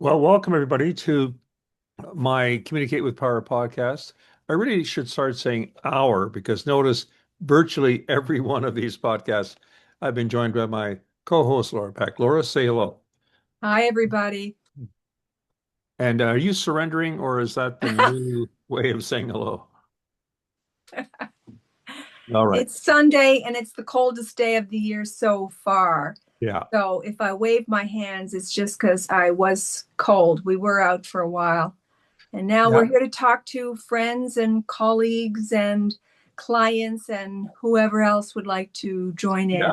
Well, welcome everybody to my Communicate with Power podcast. I really should start saying our because notice virtually every one of these podcasts, I've been joined by my co-host Laura Peck. Laura, say hello. Hi, everybody. And are you surrendering, or is that the new way of saying hello? All right. It's Sunday and it's the coldest day of the year so far. Yeah. So if I wave my hands, it's just because I was cold. We were out for a while. And now Yeah. we're here to talk to friends and colleagues and clients and whoever else would like to join Yeah. in.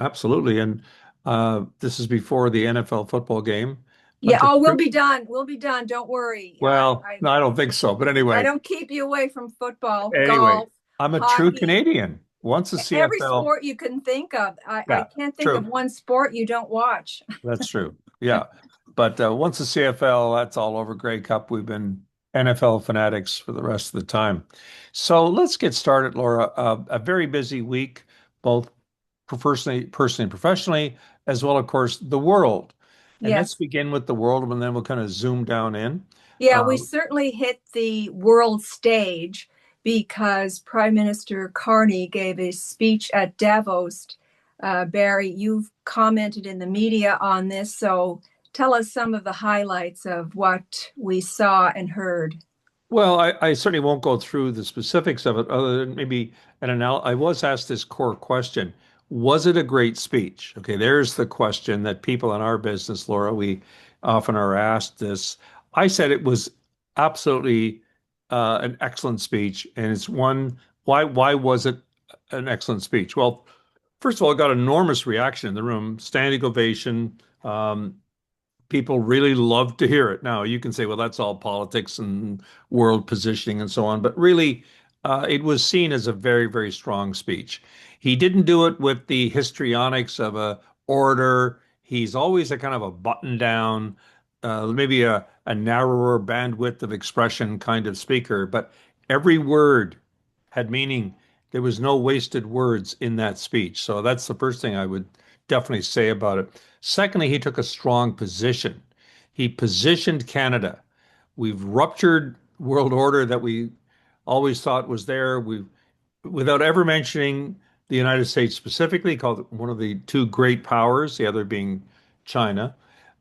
Absolutely. And this is before the NFL football game. Yeah, But oh, we'll be done. We'll be done. Don't worry. well, no, I don't think so. But I anyway, don't keep you away from football, anyway, golf, I'm a true hockey, Canadian. Once the every CFL, sport you can think of. I yeah, can't think of true. one sport you don't watch. That's true. Yeah. But once the CFL, that's all over. Grey Cup. We've been NFL fanatics for the rest of the time. So let's get started, Laura. A very busy week, both personally and professionally, as well, of course, the world. And let's Yes. begin with the world, and then we'll kind of zoom down in. Yeah, we Uh, certainly hit the world stage because Prime Minister Carney gave a speech at Davos. Barry, you've commented in the media on this, so tell us some of the highlights of what we saw and heard. Well, I certainly won't go through the specifics of it, other than maybe I was asked this core question. Was it a great speech? Okay, there's the question that people in our business, Laura, we often are asked this. I said it was absolutely an excellent speech, and it's one. Why was it an excellent speech? Well, first of all, it got enormous reaction in the room, standing ovation. People really love to hear it. Now, you can say, well, that's all politics and world positioning and so on, but really, it was seen as a very, very strong speech. He didn't do it with the histrionics of a orator. He's always a kind of a button down, maybe a narrower bandwidth of expression kind of speaker, but every word had meaning. There was no wasted words in that speech. So that's the first thing I would definitely say about it. Secondly, he took a strong position. He positioned Canada. We've ruptured world order that we always thought was there. We, without ever mentioning the United States specifically, called it one of the two great powers, the other being China.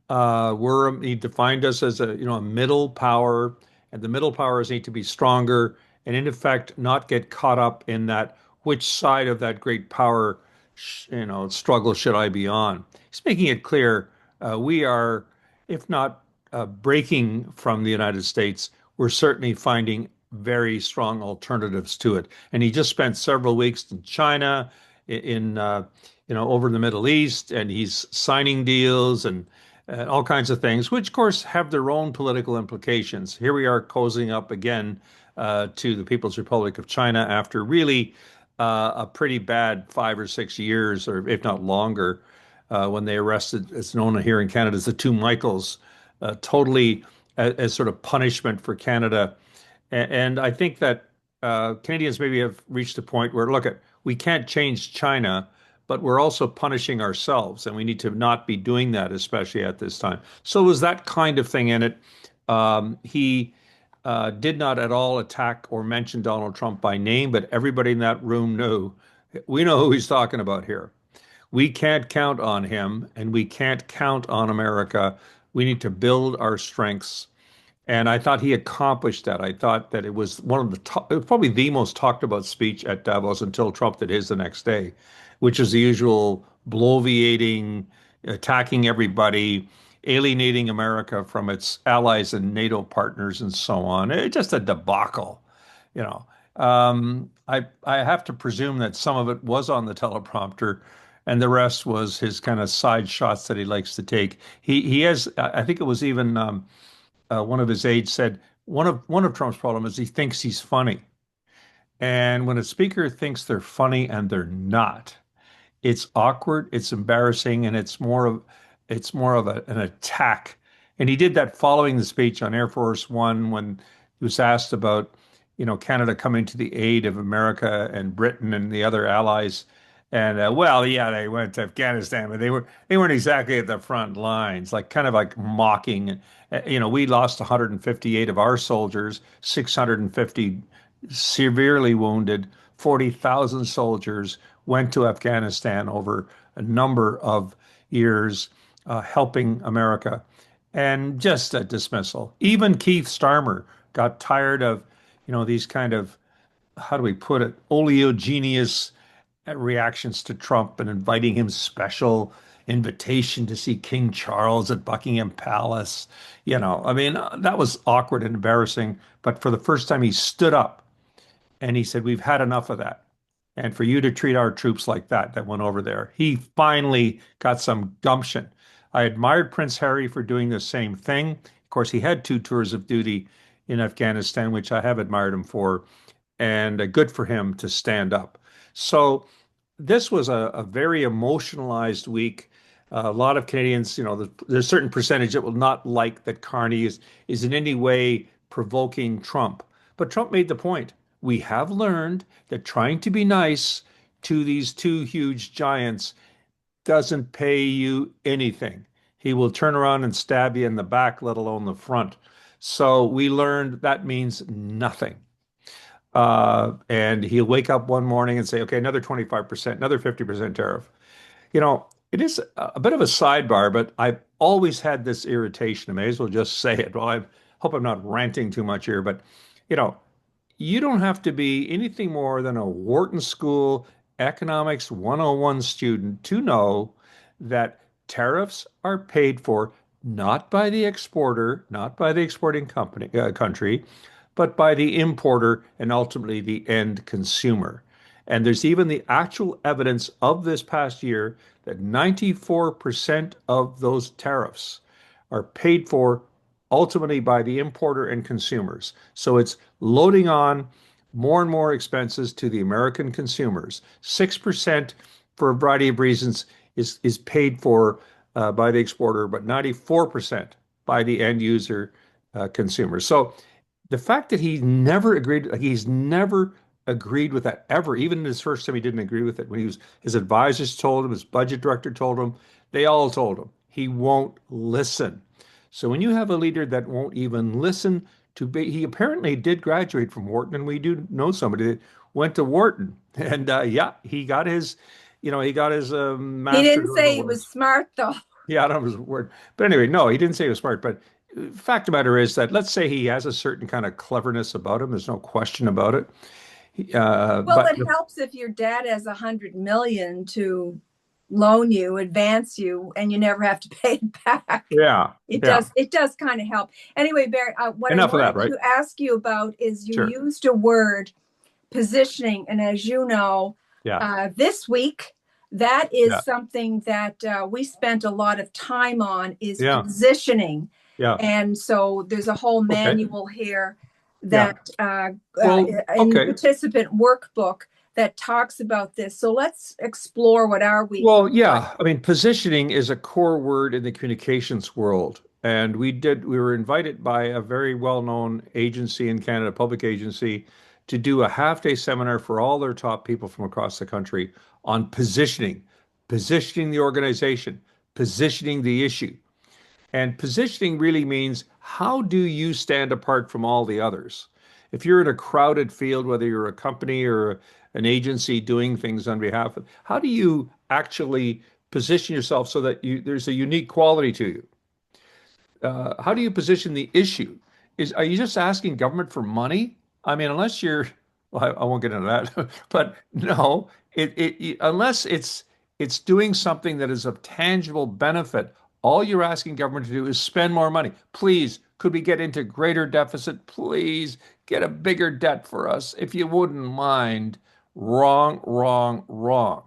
He defined us as a middle power, and the middle powers need to be stronger, and in effect, not get caught up in that which side of that great power, struggle should I be on. He's making it clear we are, if not breaking from the United States, we're certainly finding very strong alternatives to it. And he just spent several weeks in China, over in the Middle East, and he's signing deals and all kinds of things, which of course have their own political implications. Here we are cozying up again to the People's Republic of China after really a pretty bad 5 or 6 years, or if not longer, when they arrested, it's known here in Canada as the two Michaels, totally as sort of punishment for Canada. And I think that Canadians maybe have reached a point where, look, we can't change China, but we're also punishing ourselves, and we need to not be doing that, especially at this time. So it was that kind of thing in it. He did not at all attack or mention Donald Trump by name, but everybody in that room knew. We know who he's talking about here. We can't count on him, and we can't count on America. We need to build our strengths. And I thought he accomplished that. I thought that it was one of the top, it was probably the most talked about speech at Davos until Trump did his the next day, which is the usual bloviating, attacking everybody, alienating America from its allies and NATO partners and so on. Just a debacle, you know. I have to presume that some of it was on the teleprompter, and the rest was his kind of side shots that he likes to take. He has, I think it was even. One of his aides said one of Trump's problem is he thinks he's funny, and when a speaker thinks they're funny and they're not, it's awkward, it's embarrassing, and it's more of an attack. And he did that following the speech on Air Force One when he was asked about Canada coming to the aid of America and Britain and the other allies. And well, yeah, they went to Afghanistan, but they weren't exactly at the front lines, like kind of like mocking. We lost 158 of our soldiers, 650 severely wounded, 40,000 soldiers went to Afghanistan over a number of years, helping America, and just a dismissal. Even Keith Starmer got tired of, these kind of, how do we put it, oleogenous reactions to Trump and inviting him special invitation to see King Charles at Buckingham Palace. I mean, that was awkward and embarrassing. But for the first time, he stood up and he said, "We've had enough of that. And for you to treat our troops like that went over there." He finally got some gumption. I admired Prince Harry for doing the same thing. Of course, he had two tours of duty in Afghanistan, which I have admired him for, and good for him to stand up. So this was a very emotionalized week. A lot of Canadians, there's a certain percentage that will not like that Carney is in any way provoking Trump. But Trump made the point. We have learned that trying to be nice to these two huge giants doesn't pay you anything. He will turn around and stab you in the back, let alone the front. So we learned that means nothing. And he'll wake up one morning and say, okay, another 25%, another 50% tariff. It is a bit of a sidebar, but I've always had this irritation. I may as well just say it. Well, I hope I'm not ranting too much here, but you know, you don't have to be anything more than a Wharton School Economics 101 student to know that tariffs are paid for not by the exporter, not by the exporting country, but by the importer and ultimately the end consumer. And there's even the actual evidence of this past year that 94% of those tariffs are paid for ultimately by the importer and consumers. So it's loading on more and more expenses to the American consumers. 6% for a variety of reasons is paid for by the exporter, but 94% by the end user consumer. So the fact that he's never agreed with that ever, even in his first time, he didn't agree with it. When his advisors told him, his budget director told him, they all told him he won't listen. So when you have a leader that won't even listen he apparently did graduate from Wharton, and we do know somebody that went to Wharton, and yeah, he got his He master's didn't or whatever say it he was was. smart, though. Yeah, I don't know his word, but anyway, no, he didn't say he was smart. But fact of the matter is that let's say he has a certain kind of cleverness about him. There's no question about it. Well, But it helps if your dad has 100 million to loan you, advance you, and you never have to pay it back. yeah, It yeah. does. It does kind of help. Anyway, Barry, what I Enough of that, wanted right? to ask you about is you Sure. used a word positioning, and as you know, Yeah, this week that is yeah, something that we spent a lot of time on is yeah, positioning, yeah. and so there's a whole Okay. manual here Yeah. that Well, in the okay. participant workbook that talks about this. So let's explore what our week Well, looked like. yeah. I mean, positioning is a core word in the communications world. And we were invited by a very well-known agency in Canada, public agency, to do a half-day seminar for all their top people from across the country on positioning, positioning the organization, positioning the issue. And positioning really means how do you stand apart from all the others? If you're in a crowded field, whether you're a company or an agency doing things on behalf of, how do you actually position yourself so that there's a unique quality to you? How do you position the issue? Are you just asking government for money? I mean, unless you're, well, I won't get into that, but no, unless it's doing something that is of tangible benefit, all you're asking government to do is spend more money. Please, could we get into greater deficit? Please get a bigger debt for us, if you wouldn't mind. Wrong, wrong, wrong.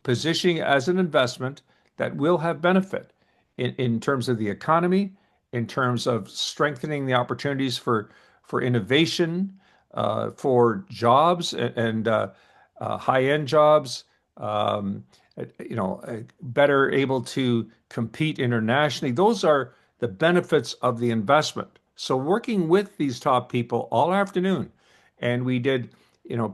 Positioning as an investment that will have benefit in terms of the economy, in terms of strengthening the opportunities for innovation, for jobs and high-end jobs, um, better able to compete internationally. Those are the benefits of the investment. So working with these top people all afternoon, and we did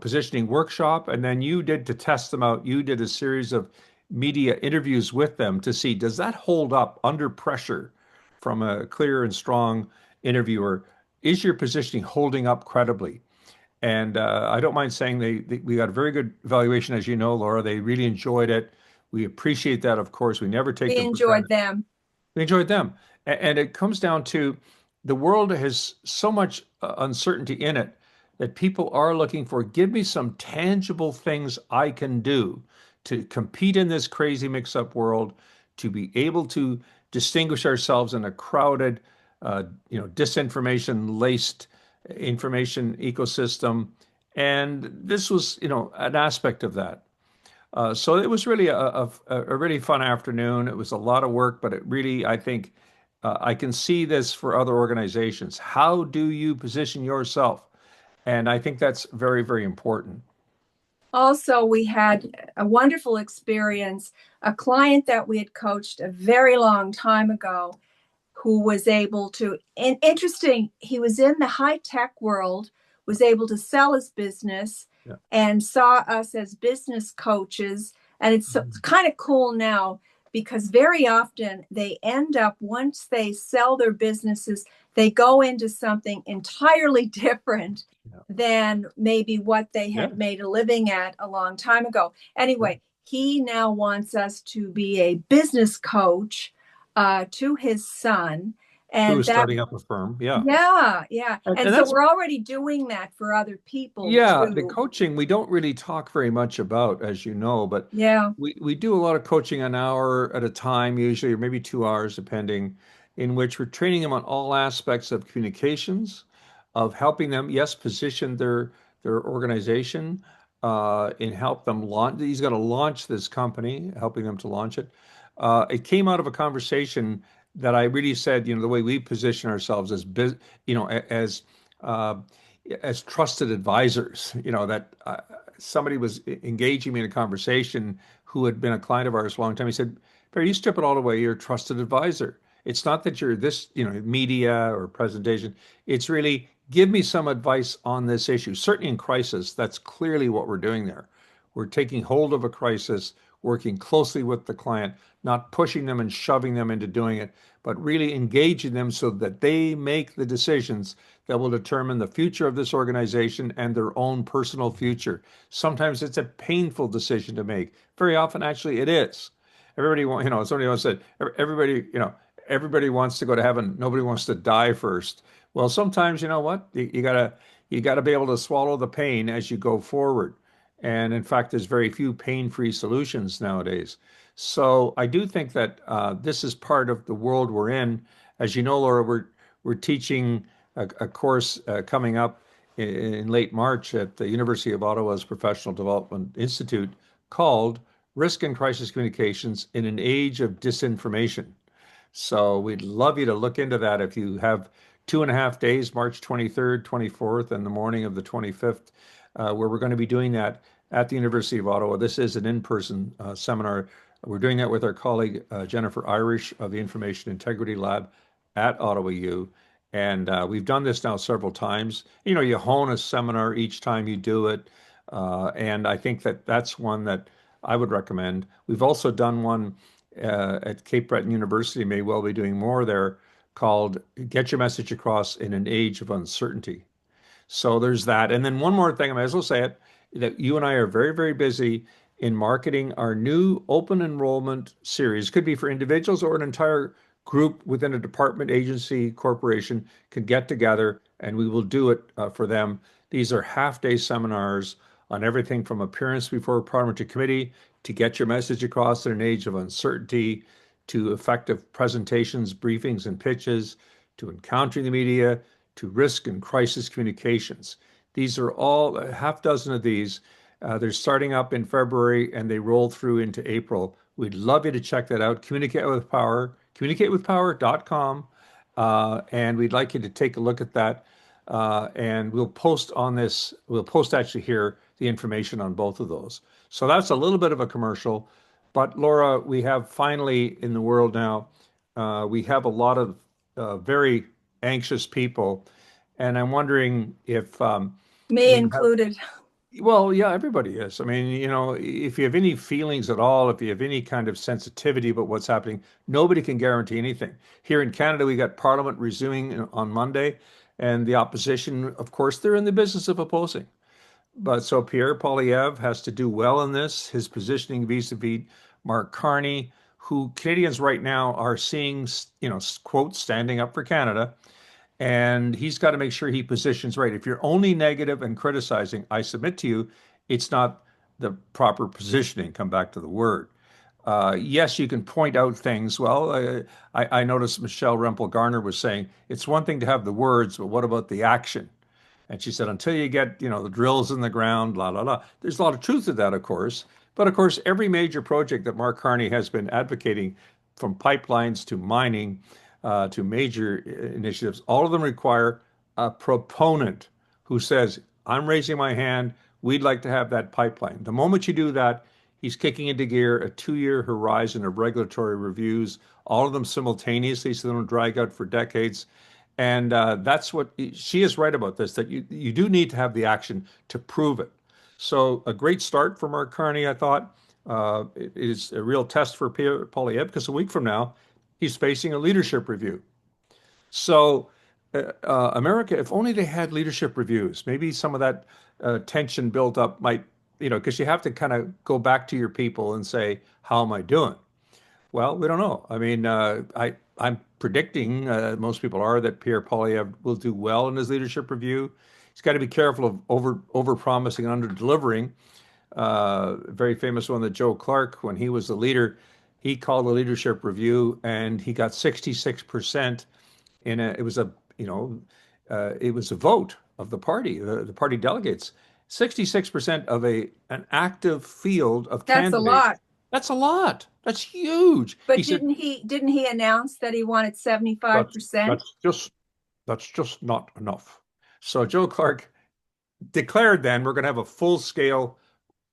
positioning workshop, and then you did to test them out. You did a series of media interviews with them to see does that hold up under pressure from a clear and strong interviewer? Is your positioning holding up credibly? And I don't mind saying we got a very good evaluation, as you know, Laura. They really enjoyed it. We appreciate that, of course. We never take We them for enjoyed granted. them. We enjoyed them. And it comes down to the world has so much uncertainty in it that people are looking for give me some tangible things I can do to compete in this crazy mix-up world, to be able to distinguish ourselves in a crowded, disinformation-laced information ecosystem. And this was, an aspect of that. So it was really a really fun afternoon. It was a lot of work, but it really, I think, I can see this for other organizations. How do you position yourself? And I think that's very, very important. Also, we had a wonderful experience. A client that we had coached a very long time ago who was able to, and interesting, he was in the high tech world, was able to sell his business Yeah. and saw us as business coaches. And it's Mhm. kind of cool now because very often they end up, once they sell their businesses, they go into something entirely different Yeah. than maybe what they Yeah. had made a living at a long time ago. Yeah. Anyway, he now wants us to be a business coach to his son. Who And is that, starting up a firm? Yeah. yeah, yeah. And And so that's we're already doing that for other people Yeah, the too. coaching we don't really talk very much about, as you know, but Yeah. we do a lot of coaching an hour at a time, usually, or maybe 2 hours, depending, in which we're training them on all aspects of communications, of helping them, yes, position their organization, and help them launch. He's going to launch this company, helping them to launch it. It came out of a conversation that I really said, the way we position ourselves you know, as uh, as trusted advisors, that somebody was engaging me in a conversation who had been a client of ours for a long time. He said, Barry, you strip it all away, you're a trusted advisor. It's not that you're this, media or presentation. It's really give me some advice on this issue. Certainly in crisis, that's clearly what we're doing there. We're taking hold of a crisis, working closely with the client, not pushing them and shoving them into doing it, but really engaging them so that they make the decisions that will determine the future of this organization and their own personal future. Sometimes it's a painful decision to make. Very often, actually, it is. Somebody once said, everybody wants to go to heaven. Nobody wants to die first. Well, sometimes, you know what? You gotta be able to swallow the pain as you go forward. And in fact, there's very few pain-free solutions nowadays. So I do think that this is part of the world we're in. As you know, Laura, we're teaching a course coming up in late March at the University of Ottawa's Professional Development Institute called Risk and Crisis Communications in an Age of Disinformation. So we'd love you to look into that if you have 2.5 days, March 23rd, 24th, and the morning of the 25th, where we're going to be doing that at the University of Ottawa. This is an in-person seminar. We're doing that with our colleague Jennifer Irish of the Information Integrity Lab at Ottawa U. And we've done this now several times. You hone a seminar each time you do it. And I think that that's one that I would recommend. We've also done one at Cape Breton University, may well be doing more there, called Get Your Message Across in an Age of Uncertainty. So there's that. And then one more thing, I might as well say it, that you and I are very, very busy in marketing our new open enrollment series. Could be for individuals or an entire group within a department, agency, corporation could get together and we will do it for them. These are half-day seminars on everything from appearance before a parliamentary committee to get your message across in an age of uncertainty, to effective presentations, briefings, and pitches, to encountering the media, to risk and crisis communications. These are all a half dozen of these. They're starting up in February and they roll through into April. We'd love you to check that out. Communicate with Power, communicatewithpower.com. And we'd like you to take a look at that. And we'll post on this, we'll post actually here the information on both of those. So that's a little bit of a commercial. But Laura, we have finally in the world now, we have a lot of very anxious people. And I'm wondering if Me we have, included. Well, yeah, everybody is. I mean, if you have any feelings at all, if you have any kind of sensitivity about what's happening, nobody can guarantee anything. Here in Canada, we got Parliament resuming on Monday, and the opposition, of course, they're in the business of opposing. But so Pierre Poilievre has to do well in this. His positioning vis-a-vis Mark Carney, who Canadians right now are seeing, quote, standing up for Canada. And he's got to make sure he positions right. If you're only negative and criticizing, I submit to you, it's not the proper positioning. Come back to the word. Yes, you can point out things. Well, I noticed Michelle Rempel Garner was saying it's one thing to have the words, but what about the action? And she said, until you get, the drills in the ground, la, la, la. There's a lot of truth to that, of course. But of course, every major project that Mark Carney has been advocating, from pipelines to mining to major initiatives, all of them require a proponent who says, I'm raising my hand. We'd like to have that pipeline. The moment you do that, he's kicking into gear a 2-year horizon of regulatory reviews, all of them simultaneously, so they don't drag out for decades. And that's what she is right about this, that you do need to have the action to prove it. So a great start for Mark Carney, I thought. It is a real test for Pierre Poilievre because a week from now, he's facing a leadership review. So America, if only they had leadership reviews, maybe some of that tension built up might, because you have to kind of go back to your people and say, how am I doing? Well, we don't know. I mean, I'm predicting, most people are, that Pierre Poilievre will do well in his leadership review. He's got to be careful of over promising and under delivering. Very famous one that Joe Clark, when he was the leader, he called a leadership review and he got 66% in a. It was a vote of the party, the party delegates. 66% of an active field of That's a candidates. lot. That's a lot. That's huge. He But said, didn't he announce that he wanted that's 75%? that's just not enough. So Joe Clark declared then we're going to have a full scale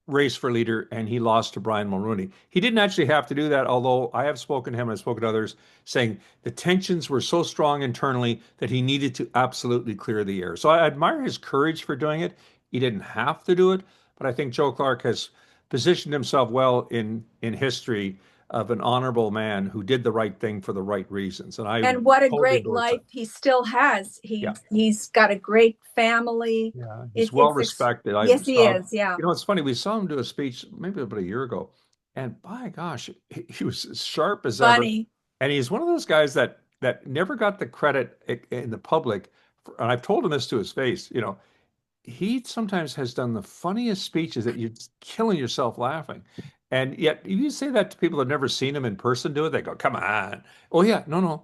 race for leader, and he lost to Brian Mulroney. He didn't actually have to do that, although I have spoken to him and I've spoken to others saying the tensions were so strong internally that he needed to absolutely clear the air. So I admire his courage for doing it. He didn't have to do it, but I think Joe Clark has positioned himself well in history of an honorable man who did the right thing for the right reasons. And I And what a totally great endorse life that. he still has. Yeah. He's got a great family. Yeah, he's It, well it's ex- respected. I yes, he saw, is. Yeah, it's funny. We saw him do a speech maybe about a year ago, and by gosh, he was as sharp as ever. funny. And he's one of those guys that never got the credit in the public. And I've told him this to his face. He sometimes has done the funniest speeches that you're just killing yourself laughing. And yet, if you say that to people that have never seen him in person do it, they go, "Come on!" Oh yeah, no, no,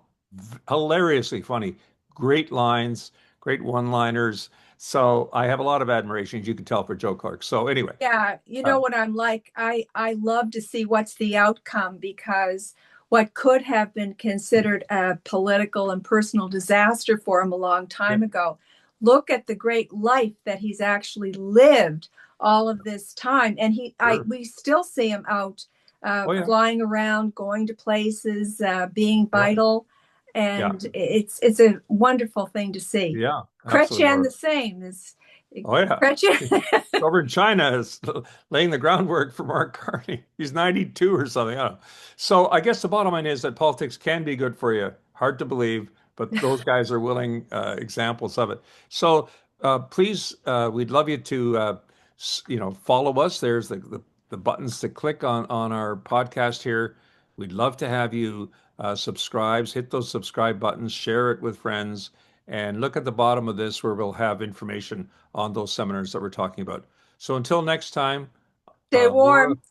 hilariously funny, great lines, great one-liners. So I have a lot of admiration, as you can tell, for Joe Clark. So anyway, Yeah, you know um, what I'm like. I love to see what's the outcome because what could have been considered a political and personal disaster for him a long yeah, time ago. Look at the great life that he's actually lived all of this time, and sure. we still see him out Oh yeah, flying around, going to places, being yeah, vital, yeah, and it's a wonderful thing to see. yeah, absolutely, Chrétien Laura. the same is Oh yeah. Chrétien. Over in China is laying the groundwork for Mark Carney. He's 92 or something. I don't know. So I guess the bottom line is that politics can be good for you. Hard to believe, but those guys are willing examples of it. So please, we'd love you to follow us. There's the buttons to click on our podcast here. We'd love to have you subscribe. Hit those subscribe buttons, share it with friends, and look at the bottom of this where we'll have information on those seminars that we're talking about. So until next time, Stay Laura, warm.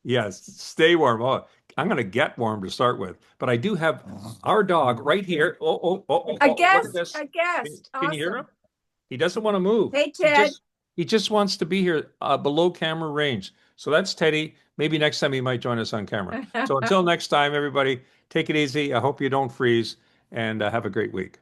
yes, stay warm. Oh, I'm going to get warm to start with, but I do have our dog right here. Oh, oh, oh, oh, A oh, look at guest, this. a Can, guest. can you hear him? Awesome. He doesn't want to move. Hey, He Ted. just he just wants to be here below camera range. So that's Teddy. Maybe next time he might join us on camera. So until next time, everybody, take it easy. I hope you don't freeze and have a great week.